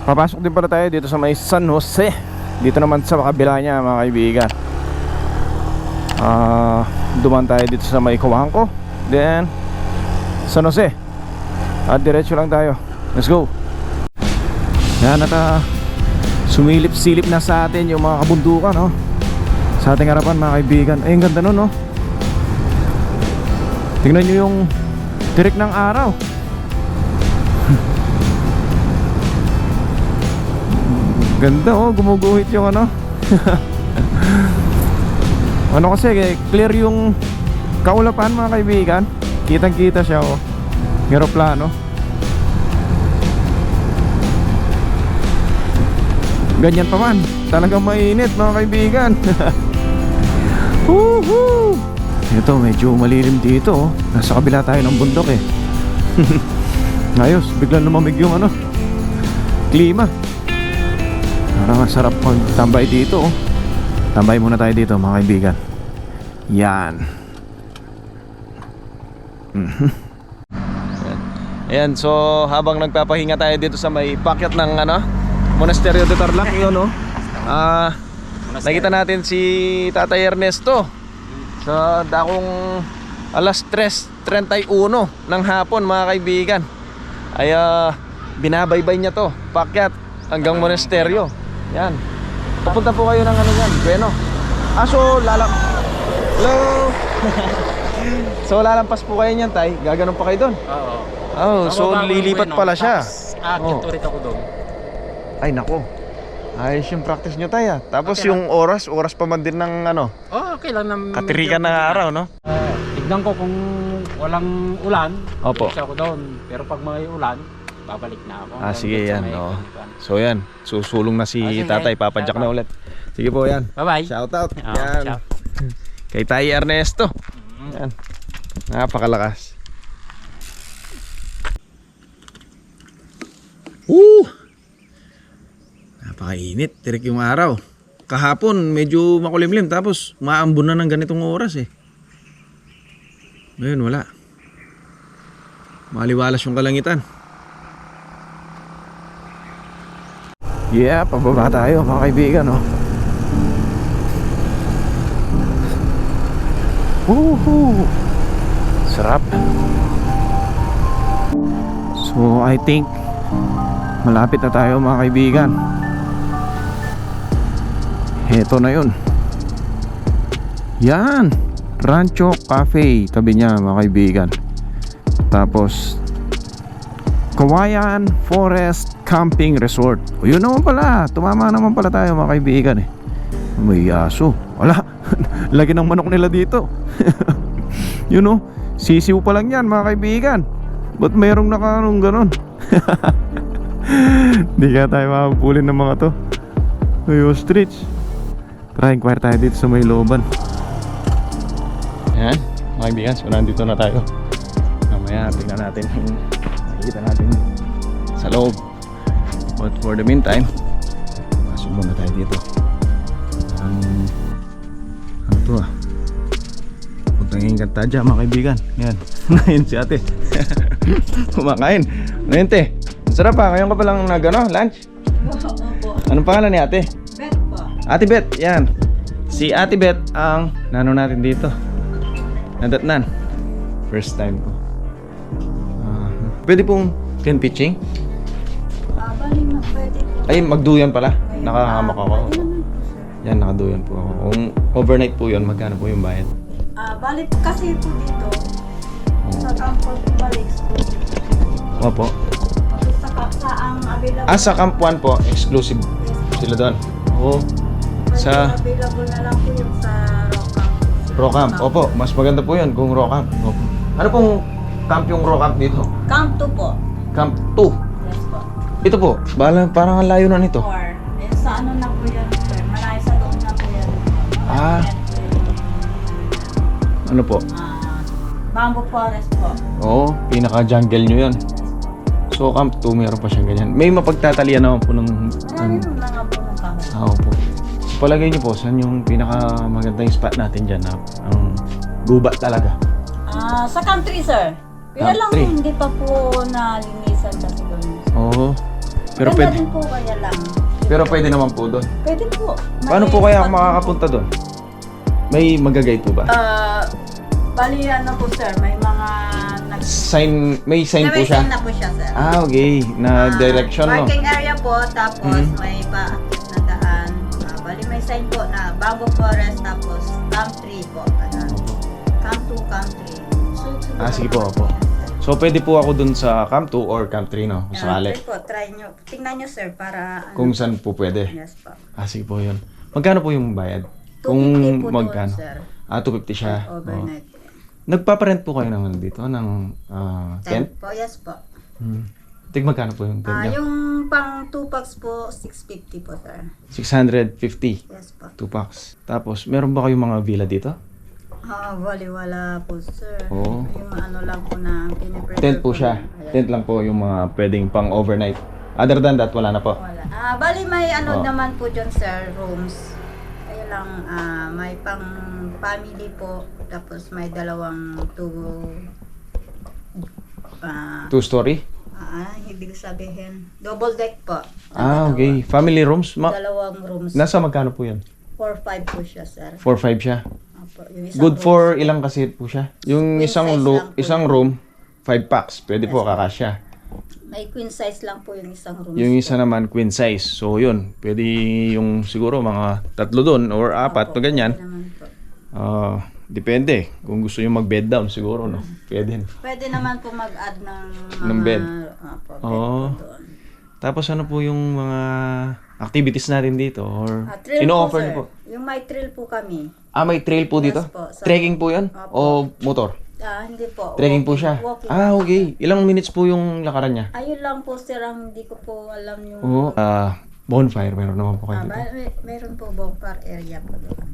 Papasok din pala tayo dito sa may San Jose. Dito naman sa kabila niya mga kaibigan. Duman tayo dito sa may Cojuangco, then San Jose. At diretso lang tayo. Let's go. Yan at sumilip-silip na sa atin yung mga kabundukan, no? Sa ating harapan mga kaibigan. Ay, ang ganda nun, no? Tingnan nyo yung tirik ng araw. Ganda, oh, gumuguhit yung ano. Ano kasi, clear yung kaulapan mga kaibigan. Kitang kita siya, oh. Aeroplano. Ganyan pa man, talagang mainit mga kaibigan. Woohoo! Ito, medyo malilim dito, oh. Nasa kabila tayo ng bundok eh. Ayos, biglang lumamig yung ano, klima. Parang sarap magtambay dito, oh. Tambay muna tayo dito mga kaibigan. Yan. Ayan, so habang nagpapahinga tayo dito sa may pakyat ng ano, Monasterio de Tarlac, yun, no? Nakita natin si Tatay Ernesto sa dakong alas 3:31 ng hapon mga kaibigan. Ay binabaybay niya to, pakyat hanggang monasteryo. Yan. Papunta po kayo ng ano yan, Bueno. So hello. So lalampas po kayo niyan, Tay. Gaganon pa kayo doon? Oo. Oh, so lilipat pala siya. Akit ulit ako doon. Ay nako. Ayos yung practice nyo, Tay, ah. Tapos okay, yung oras pa man din ng ano, okay lang ng katirikan ng araw, no? Tignan ko kung walang ulan. Opo. Isa ako doon. Pero pag may ulan, babalik na ako. Sige yan, no. So yan, susulong na si Tatay, papadyak na ulit. Sige po yan. Bye-bye. Shout out. Yan. Kay Tay Ernesto. Yan. Napakalakas. Napakainit, tirik yung araw. Kahapon medyo makulimlim, tapos maambon na ng ganitong oras eh. Ngayon wala. Maliwalas yung kalangitan. Yeah, pababa tayo mga kaibigan, no? Woohoo! Sarap. So I think malapit na tayo mga kaibigan. Heto na yun. Yan, Rancho Cafe, tabi niya mga kaibigan. Tapos Kawayan Forest Camping Resort. O yun naman pala, tumama naman pala tayo mga kaibigan eh. May aso. Wala. Lagi ng manok nila dito. Yun know, sisiw pa lang yan mga kaibigan. Ba't mayroong nakanong ganon? Hindi kaya tayo makapulin ng mga to. Ay, ostrich. Try inquire tayo dito sa may looban. Ayan mga kaibigan, so nandito na tayo. Mamaya tingnan natin yung makikita natin sa loob. But for the meantime, pasok muna tayo dito. Ano to ah, puntang ingkanta dyan mga kaibigan. Yan, ngayon si ate kumakain. Ano yun, te? Sarap pa, ngayon ka palang lunch? Opo. Anong pangalan ni ate? Bet po. Ate Bet, yan. Si Ate Bet ang nano natin dito. Nadatnan. First time ko. Pwede pong pen pitching? Baling na pwede po. Ay, magduyan pala. Nakahamak ako. Yan, nakaduyan po ako. Kung overnight po yun, magkano po yung bayad? Balik kasi po dito. Sa kampo balik po. Opo. Sa ang available. Sa Camp 1 po, exclusive sila doon. Oo. Sa available na lang po yung sa Rocamp. Opo, mas maganda po yun kung Rocamp. Opo. Ano pong camp yung Rocamp dito? Camp 2 po. Camp 2. Yes po. Ito po, parang ang layo na nito. 4. Sa ano na po yan, sir? Malayo sa loob na po yan. Ano po? Bamboo forest po. Oo, pinaka-jungle nyo yun. So, Camp 2, meron pa siyang ganyan. May mapagtatalian naman po ng... Meron na nga po ng kahoy. Opo. So, palagay nyo po, saan yung pinaka-magandang spot natin dyan na ang gubat talaga? Sa Camp 3, sir. Kaya Camp lang 3. hindi pa po nalinisan kasi doon. Oo. Pero Ganda pwede, din po kaya lang. pero pwede naman po doon. Pwede po. Paano po kaya ako makakapunta doon? May mag-guide po ba? Bali ano po sir, may mga May sign po siya? na po siya sir. Ah, okay. Na direction, no? Parking area po, tapos Mhm. may paakit na daan. Bali may sign po na Bago Forest, tapos Camp 3 po. Ganun. Camp 2, Camp 3. So, Sige po, opo. So, pwede po ako dun sa Camp 2 or Camp 3, no? Kung sakali. Try po, try nyo. Tingnan nyo sir, para ano. Kung saan po pwede. Yes po. Sige po yun. Magkano po yung bayad? Kung 250 po magkano? doon sir. 250 siya. Overnight. Nagpaparent po kayo naman dito ng tent? Tent po, yes po. Tig magkano po yung tent niya? Yung pang 2 packs po, 650 po sir. 650. Yes po. 2 packs. Tapos, meron ba kayong mga villa dito? Bali wala po sir. Oo. Yung ano lang po na piniprefer Tent po siya. Ayan. Tent lang po yung mga pwedeng pang overnight. Other than that, wala na po. Wala. Bali may ano Oh. naman po dyan sir, rooms. Ayun lang, may pang family po. Tapos may dalawang Two-story? hindi ko sabihin. Double deck po. Okay. Family rooms? Dalawang rooms. Nasa magkano po yan? 4-5 po siya sir. 4-5 siya. Opo, yung isang Good room. for ilang kasi po siya? Yung Queen size lang po. isang room, 5 packs. Pwede po kakasya. May queen size lang po yung isang room. Yung isa naman, queen size. So, yun. Pwede yung siguro mga 3 doon or 4 na ganyan. Depende. Kung gusto nyo mag-bed down siguro, no? Pwede. Pwede naman po mag-add ng mga... Ng bed. Bed Oo. po doon. Tapos ano po yung mga activities natin dito? Or Thrill ino-offer po, niyo sir. po? Yung may thrill po kami. May trail po dito? Yes po, sa- Trekking po yun? Opo. O motor? Hindi po. Trekking po siya? Walking. Okay. Ilang minutes po yung lakaran niya? Ayun lang po sir, ang hindi ko po alam yung... Oo. Bonfire, meron naman po kayo dito. Meron po bonfire area po doon.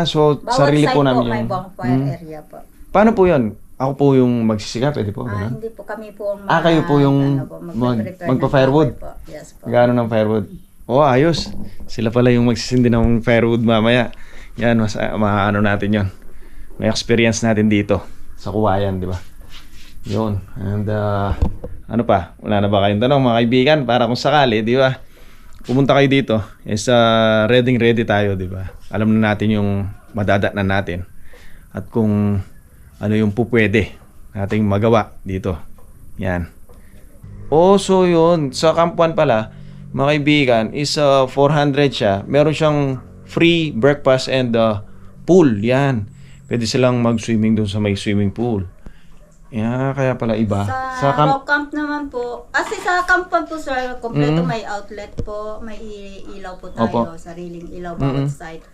So Bawat sarili side po namin may yung... bonfire area po. Paano po yun? Ako po yung magsisika, pwede po? Ganun? Hindi po, kami po ang Kayo po yung magpe-prepare ng magpa-firewood? kahoy po. Yes po. Gano'n ng firewood? Ayos. Sila pala yung magsisindi ng firewood mamaya. Yan, maano natin yon. May experience natin dito sa Kuwayan, di ba? Yun. And ano pa? Wala na ba kayong tanong mga kaibigan? Para kung sakali, di ba? Pumunta kayo dito. Ready tayo, di ba? Alam na natin yung madadatnan natin. At kung ano yung pupwede nating magawa dito. Yan. So yun. Sa Camp 1 pala, mga kaibigan, is 400 siya. Meron siyang free breakfast and pool. Yan. Pwede silang mag-swimming doon sa may swimming pool. Yan, kaya pala iba. Sa camp naman po. Kasi sa camp 1 po sir, kompleto may outlet po. May ilaw po tayo. Opo. Sariling ilaw bawat site.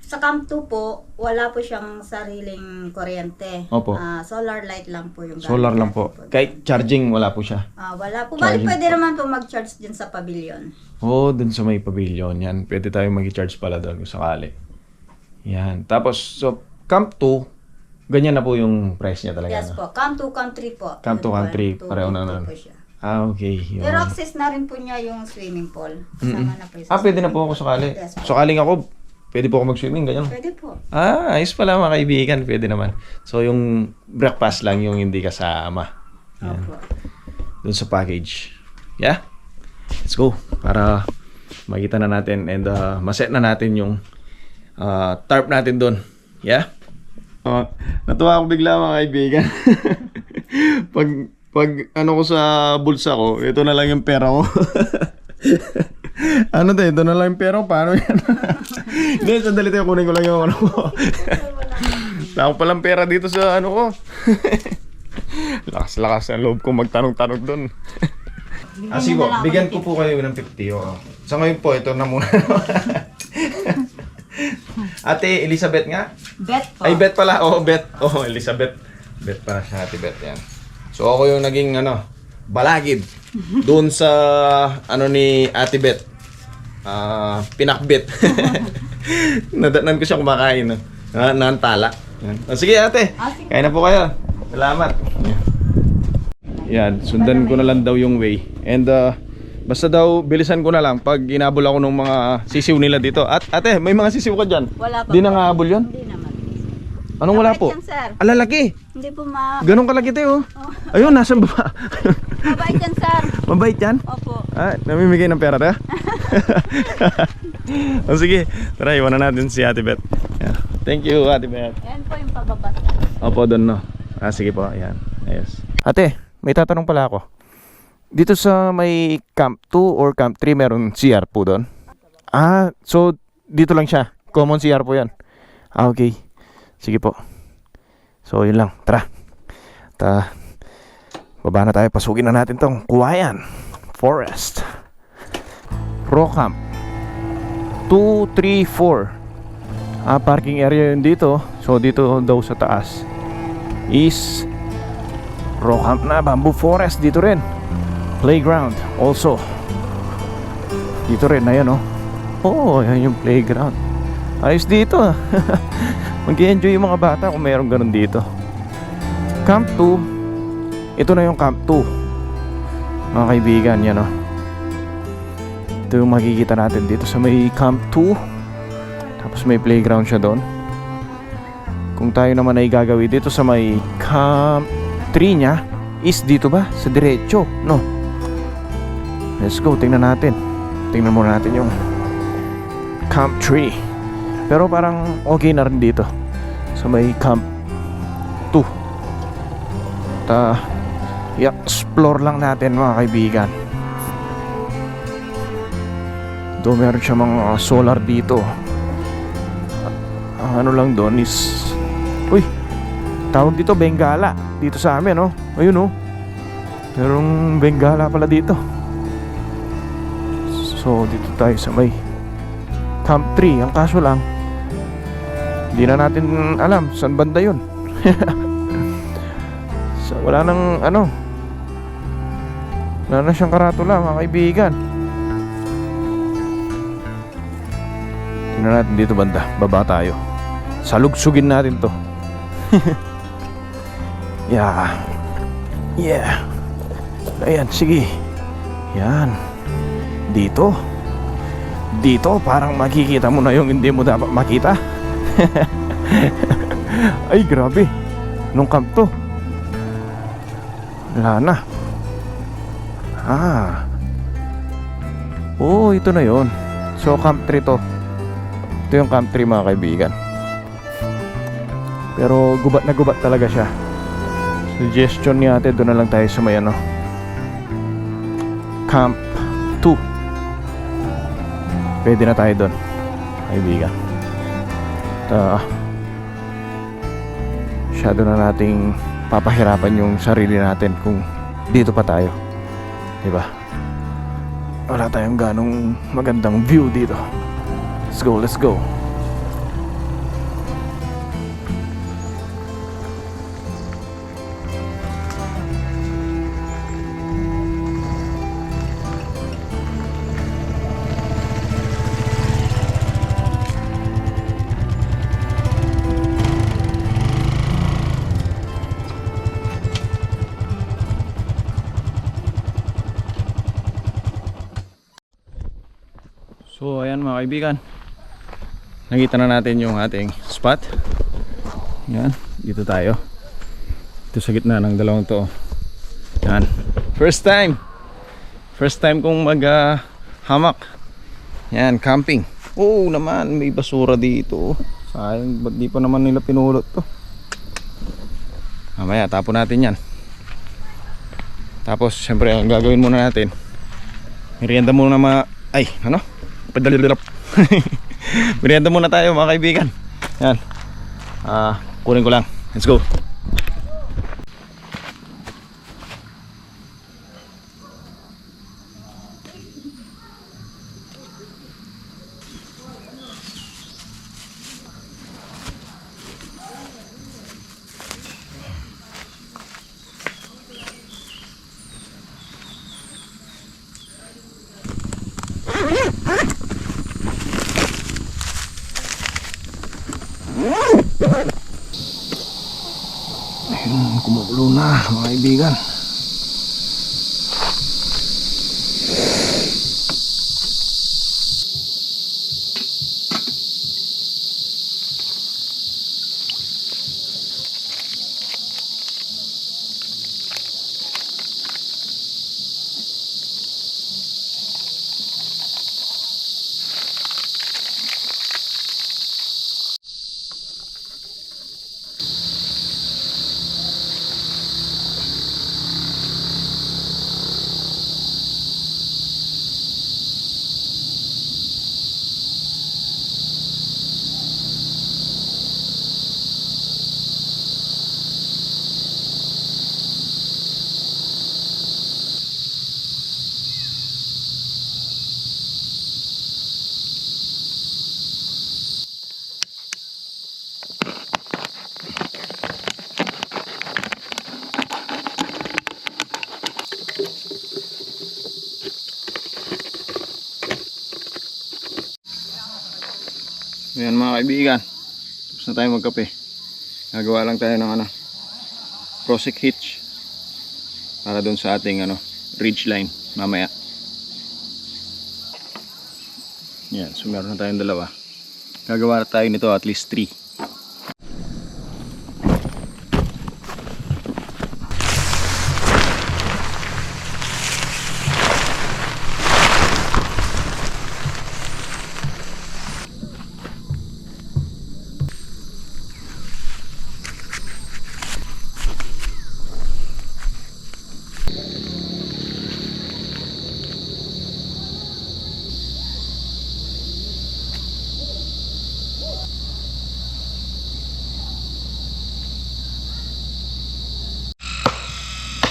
Sa camp 2 po, wala po siyang sariling kuryente. Opo. Solar light lang po yung Solar gamit lang po. natin Kahit charging, wala po siya. Wala po. Bali, Charging pwede po. naman po mag-charge din sa pavilion. Dun sa may pavilion. Yan. Pwede tayo mag-charge pala doon kung sakali. Yan. Tapos, so, Camp 2, ganyan na po yung price niya talaga. Yes no? po. Camp 2, Camp 3 po. Camp 2, Camp 3. Pareho na 250 nun. po siya. Okay. Yun. Pero access na rin po niya yung swimming pool. Kasama na po yung Pwede na po ako sakali. Yes po. Sakaling ako, pwede po ako mag-swimming, ganyan. Pwede po. Ayos pala mga kaibigan, pwede naman. So yung breakfast lang yung hindi kasama. Yan. Opo. Doon sa package. Yeah? Let's go. Para makita na natin and maset na natin yung tarp natin doon. Yeah? Natuwa ako bigla mga kaibigan. pag ano ko sa bulsa ko, ito na lang yung pera ko. Ito na lang yung pera ko. Paano yan? Hindi, sandali tayo. Kunin ko lang yung ano ko. Wala ko palang pera dito sa ano ko. Lakas-lakas ang loob ko magtanong-tanong doon. Sige po, bigyan ko po kayo ng 50. Sa ngayon po, ito na muna. Ate Elizabeth nga? Bet po. Ay, Bet pala. Bet. Elizabeth. Bet pala siya, Ate Bet. Yan. So, ako yung naging, balagid. Doon sa, ni Ate Bet. Pinakbit. Nadatnan ko siya kumakain. Nantala. Sige, ate. Sige. Kain na po kayo. Salamat. Yan, sundan ko na lang daw yung way. And, basta daw, bilisan ko na lang pag inabol ako ng mga sisiw nila dito. Ate, may mga sisiw ka dyan? Wala pa Di po. na nga habol yun? Hindi naman. Anong wala Mabait po? yan, sir. Alalaki. Hindi po ma... Ganong kalaki tayo. Ayun, nasa baba. Mabait yan, sir. Mabait yan? Opo. Ah, namimigay ng pera tayo? O sige, tara, iwanan natin si Ate Beth. Yeah. Thank you, Ate Beth. Yan po yung pababa. Opo, doon no. Ah, sige po, ayan. Ayos. Ate, may tatanong pala ako. Dito sa may Camp 2 or Camp 3, meron CR po doon? Ah, so dito lang siya. Common CR po yan. Ah, okay. Sige po. So, yun lang. Tara. Baba na tayo. Pasukin na natin tong Kuwayan Forest. Rock Camp 2, 3, 4. Ah, parking area yun dito. So, dito daw sa taas is Rock Camp na. Bamboo Forest. Dito rin. Playground also. Dito rin. Ayan oh. Oh, yan yung playground. Ayos dito. Mag-enjoy yung mga bata kung mayroong ganun dito. Camp 2. Ito na yung Camp 2. Mga kaibigan, yan o. Ito yung makikita natin dito sa may Camp 2. Tapos may playground siya doon. Kung tayo naman ay gagawin dito sa may Camp 3 nya, is dito ba? Sa diretso, no? Let's go, tingnan natin. Tingnan muna natin yung Camp 3. Pero parang okay na rin dito sa may Camp 2. I-explore lang natin mga kaibigan. Ito meron siya mga solar dito. Ang ano lang doon is, uy, tawag dito Bengala. Dito sa amin, no? Ayun, no? Merong Bengala pala dito. So dito tayo sa may Camp 3. Ang kaso lang, hindi na natin alam saan banda yun. So, wala nang ano, wala na siyang karatula mga kaibigan. Tingnan natin dito banda. Baba tayo. Salugsugin natin to. Yeah. Yeah. Ayan, sige. Yan. Dito parang makikita mo na yung hindi mo dapat makita. Ay grabe. Nung camp to, wala na. Ah, oh, ito na yon. So Camp 3 to. Ito yung Camp 3 mga kaibigan. Pero gubat na gubat talaga siya. Suggestion ni ate, doon na lang tayo sa may ano, Camp 2. Pwede na tayo doon, kaibigan. Masyado na nating papahirapan yung sarili natin kung dito pa tayo, diba? Wala tayong ganong magandang view dito. Let's go, let's go. So ayan mga kaibigan, nakita na natin yung ating spot. Yan, dito tayo. Dito sa gitna ng dalawang to. Yan, first time kong mag hamak. Yan, camping. Oo naman, may basura dito. Sayang, ba't di pa naman nila pinulot to? Mamaya tapon natin yan. Tapos syempre ang gagawin muna natin, merienda muna merienda muna tayo mga kaibigan. Yan. Kunin ko lang. Let's go. Ayun, kumukulo na mga kaibigan. Ayan mga kaibigan, tapos na tayo magkape. Nagawa lang tayo ng Prosek hitch para doon sa ating ridge line mamaya. Yan, so meron na tayong dalawa. Gagawa na tayo nito at least 3.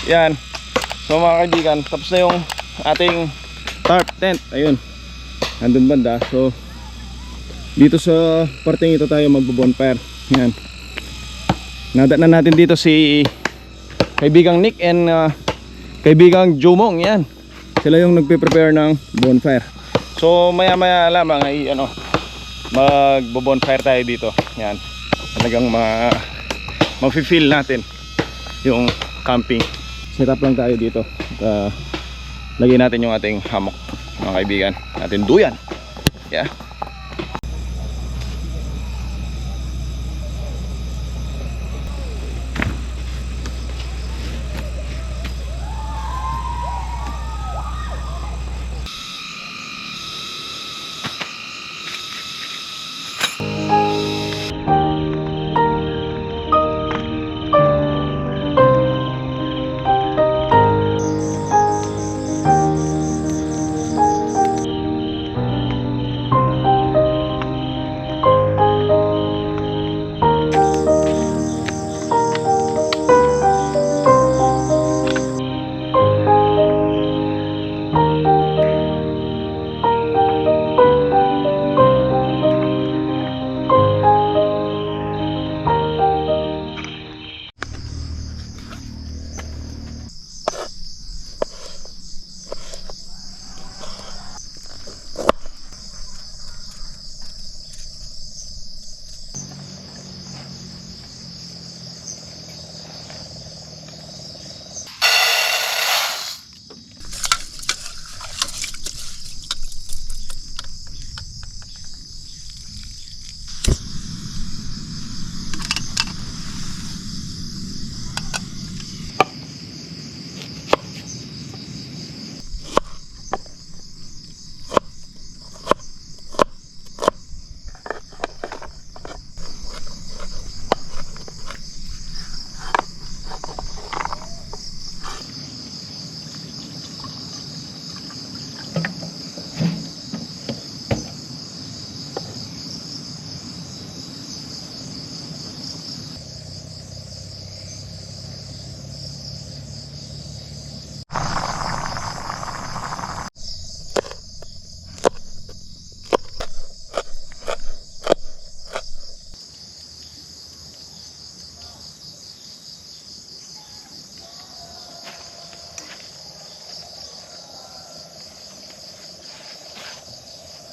Yan. So mga kaibigan, tapos na yung ating tarp tent. Ayun. Nandun banda. So dito sa parteng ito tayo magbo-bonfire. Yan. Nadat na natin dito si kaibigang Nick and kaibigang Jomong. Yan. Sila yung nagpe-prepare ng bonfire. So maya maya lamang ay magbo-bonfire tayo dito. Yan. Talagang ma-feel natin yung camping. Set up lang tayo dito. Lagyan natin yung ating hammock, mga kaibigan. Natin duyan. Yeah.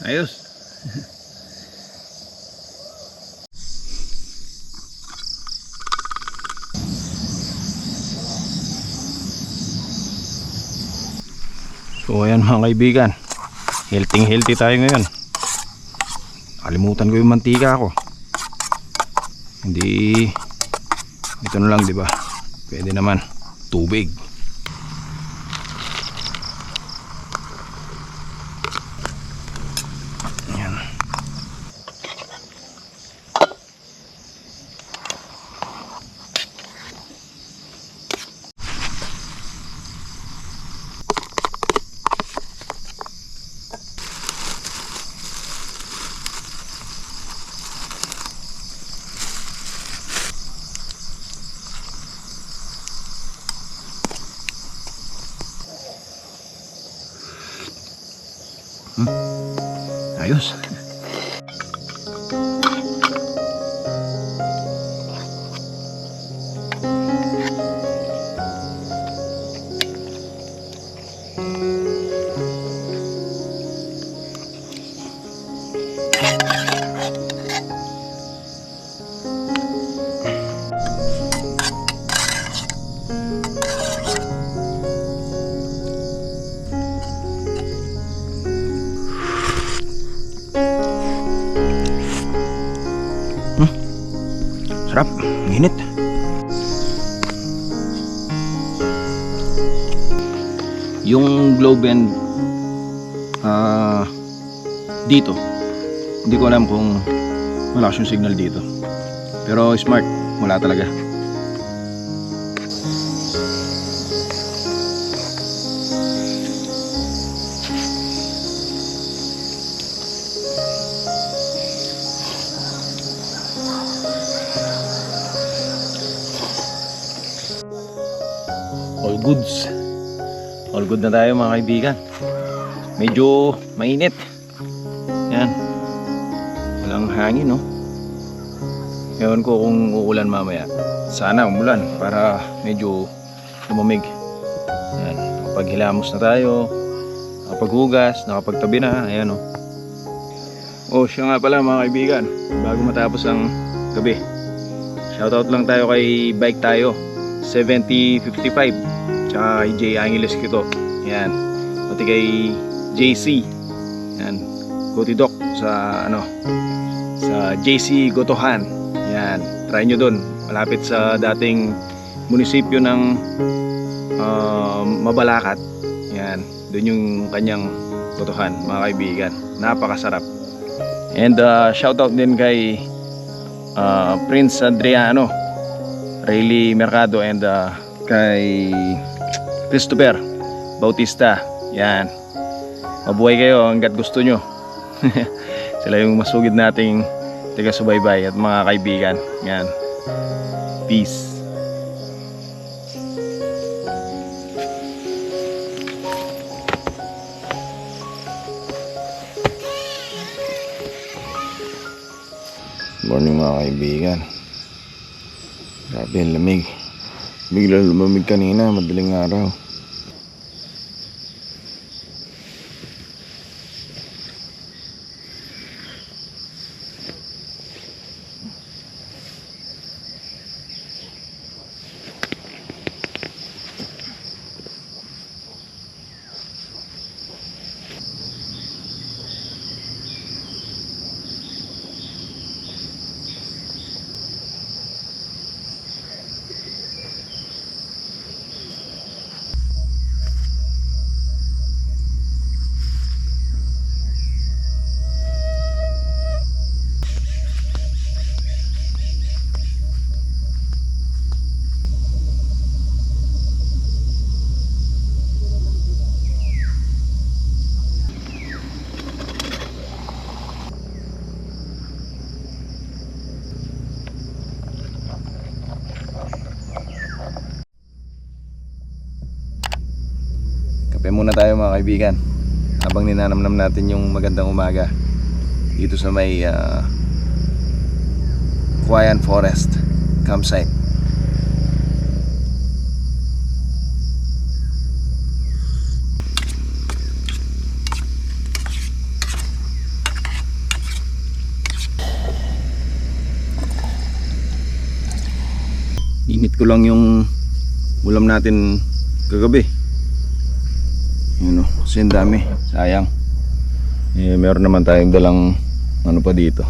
Ayos. So ayan mga kaibigan, healthy tayo ngayon. Kalimutan ko yung mantika ko. Hindi, ito na lang, di ba? Pwede naman tubig. Ayos. Init. Yung glow bend dito, hindi ko alam kung malakas yung signal dito, pero smart, wala talaga. All goods. All good na tayo mga kaibigan. Medyo mainit. Yan. Walang hangin, no? Ewan ko kung uulan mamaya. Sana umulan para medyo lumamig. Yan. Nakapaghilamos na tayo. Nakapaghugas, nakapagtabi na. Ayan, no? Oh, siya nga pala mga kaibigan. Bago matapos ang gabi, shoutout lang tayo kay Bike Tayo 7055. Tsaka kay J. Angeles Kito. Yan. Pati kay JC. Yan. Gotidoc sa sa JC Gotohan. Yan. Try nyo dun. Malapit sa dating munisipyo ng Mabalacat. Yan. Dun yung kanyang Gotohan, mga kaibigan. Napakasarap. And shoutout din kay Prince Adriano, Rayleigh Mercado, and kay Christopher Bautista. Yan. Mabuhay kayo hanggat gusto nyo. Sila yung masugid nating taga-subaybay at mga kaibigan. Yan. Peace. Morning mga kaibigan. Grabe ang lamig. Bigla lumamig kanina, madaling araw. Kape muna tayo mga kaibigan habang ninanamnam natin yung magandang umaga dito sa may Cauayan Forest campsite. Init ko lang yung ulam natin kagabi. Yun o, kasi ang dami, sayang. Meron naman tayong dalang ano pa dito,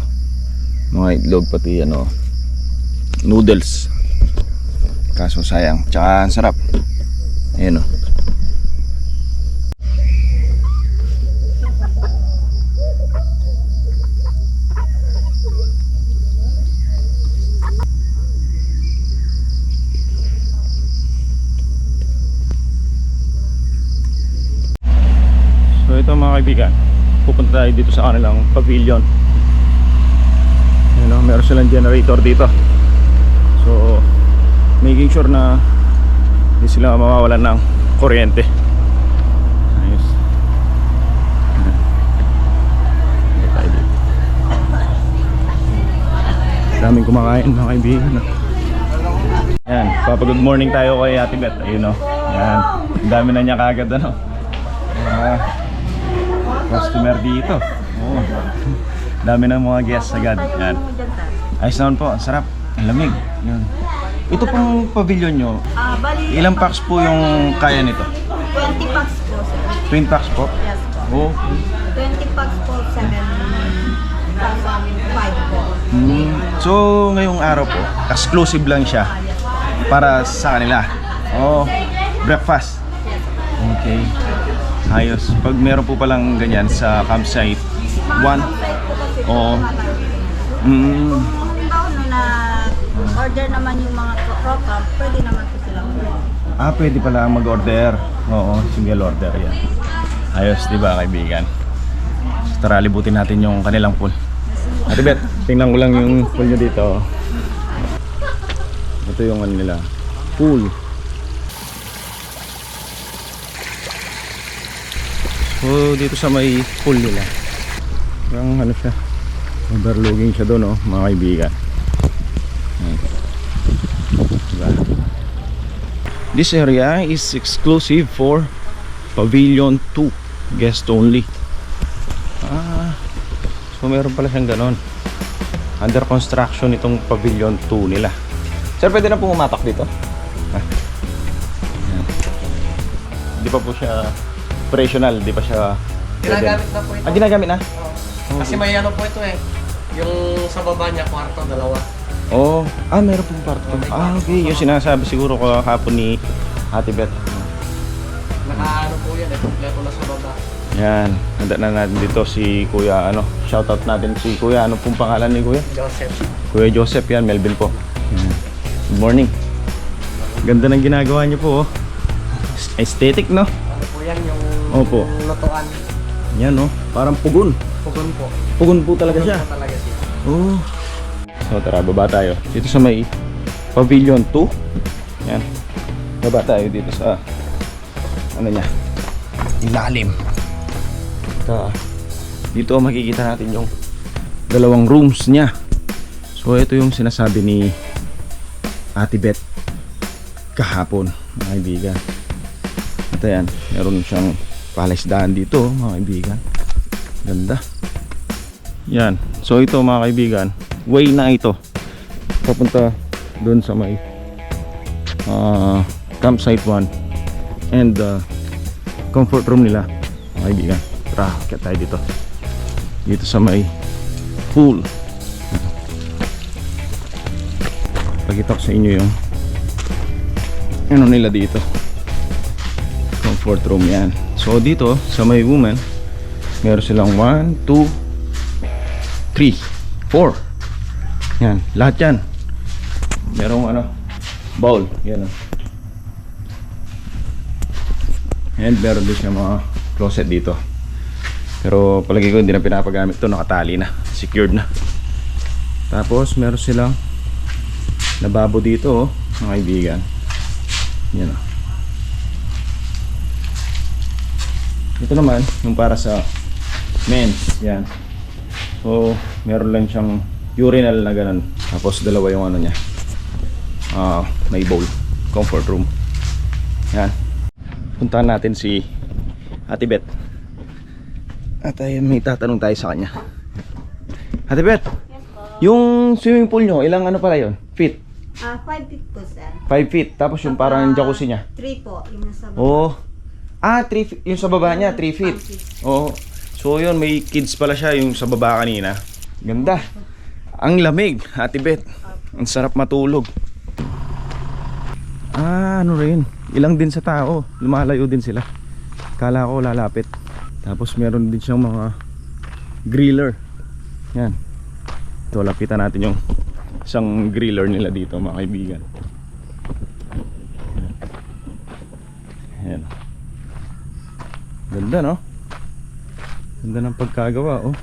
mga itlog pati noodles. Kaso sayang, tsaka ang sarap. Ayan o. So ito mga kaibigan, pupunta tayo dito sa kanilang pavilion. Meron silang generator dito. So making sure na hindi sila mawawalan ng kuryente. Ayos. Daming kumakain mga kaibigan. Yan, papa good morning tayo kay Ate Beth. Ayun o. Yan, ang dami na niya kagad customer dito. Oh. Dami ng mga guests agad. Yan. Ayos naman po, ang sarap, ang lamig. Yan. Ito pong pavilion nyo, Bali, ilang packs po yung kaya nito? 20 packs po, sir. 20 packs po? Yes po. Oh. 20 packs po, 7,500 po. So, ngayong araw po, exclusive lang siya para sa kanila. Oh, breakfast. Okay. Ayos. Pag meron po palang ganyan sa campsite, Oo. Kung halimbawa na order naman yung mga tropa, pwede naman po silang Pwede pala mag-order. Oo, single order yan. Ayos, di ba kaibigan? So, tara, libutin natin yung kanilang pool. Ate Bet, tingnan ko lang yung pool nyo dito. Ito yung ano nila, pool. So, dito sa may pool nila. Parang ano siya, overlooking siya doon, mga kaibigan. Diba? This area is exclusive for Pavilion 2, guest only. So meron pala siyang ganon. Under construction itong Pavilion 2 nila. Sir, pwede na po umatak dito? Hindi pa po siya operational, hindi pa siya pwede. Ginagamit na po ito. Ginagamit na? Kasi may ano po ito eh. Yung sa baba niya, kwarto, dalawa. Oh, meron pong parto. Okay, yung sinasabi siguro ko kahapon ni Ate Bet. Nakaano po yan eh, kompleto na sa baba. Yan, handa na natin dito si Kuya, shoutout natin si Kuya, ano pong pangalan ni Kuya? Joseph. Kuya Joseph yan, Melvin po. Good morning. Ganda ng ginagawa niyo po, aesthetic, no? Ano po yan, yung Opo. lutuan. Yan, parang pugon. Pugon po. Pugon po talaga siya. Pugon po talaga siya. Oh. So tara, baba tayo. Dito sa may Pavilion 2. Yan. Baba tayo dito sa niya, ilalim. Dito makikita natin yung dalawang rooms niya. So ito yung sinasabi ni Ate Bet kahapon, mga kaibigan. At ayan, meron siyang palaisdaan dito, mga kaibigan. Ganda. Yan. So ito, mga kaibigan, way na ito papunta doon sa may campsite 1 and comfort room nila, mga kaibigan. Tara, kaya tayo dito sa may pool. Pakita ko sa inyo yung ano nila dito, comfort room. Yan. So dito sa may woman, meron silang 1, 2, 3, 4. Yan, lahat yan merong bowl. Yan. And meron din siya mga closet dito. Pero palagi ko hindi na pinapagamit to, nakatali na, secured na. Tapos meron silang lababo dito, mga kaibigan. Yan. Ito naman yung para sa men's. Yan. So meron lang siyang urinal na ganun. Tapos dalawa yung niya, may bowl, comfort room. Yan. Puntahan natin si Ate Bet. At ayun, may tatanong tayo sa kanya. Ate Bet, yung swimming pool nyo, ilang pala yun? Feet? 5 feet po, sir. 5 feet. Tapos yung parang jacuzzi niya? 3 po, yung nasa baba. Oh. 3 feet. Yung sa baba niya, 3 feet. Oo. So yun, may kids pala siya yung sa baba kanina. Ganda. Ang lamig, Ate Bet. Ang sarap matulog. Ano rin, ilang din sa tao, lumalayo din sila. Kala ko lalapit. Tapos meron din siyang mga griller. Yan. Ito, lapitan natin yung isang griller nila dito, mga kaibigan. Yan. Ganda, no? Ganda ng pagkagawa, oh.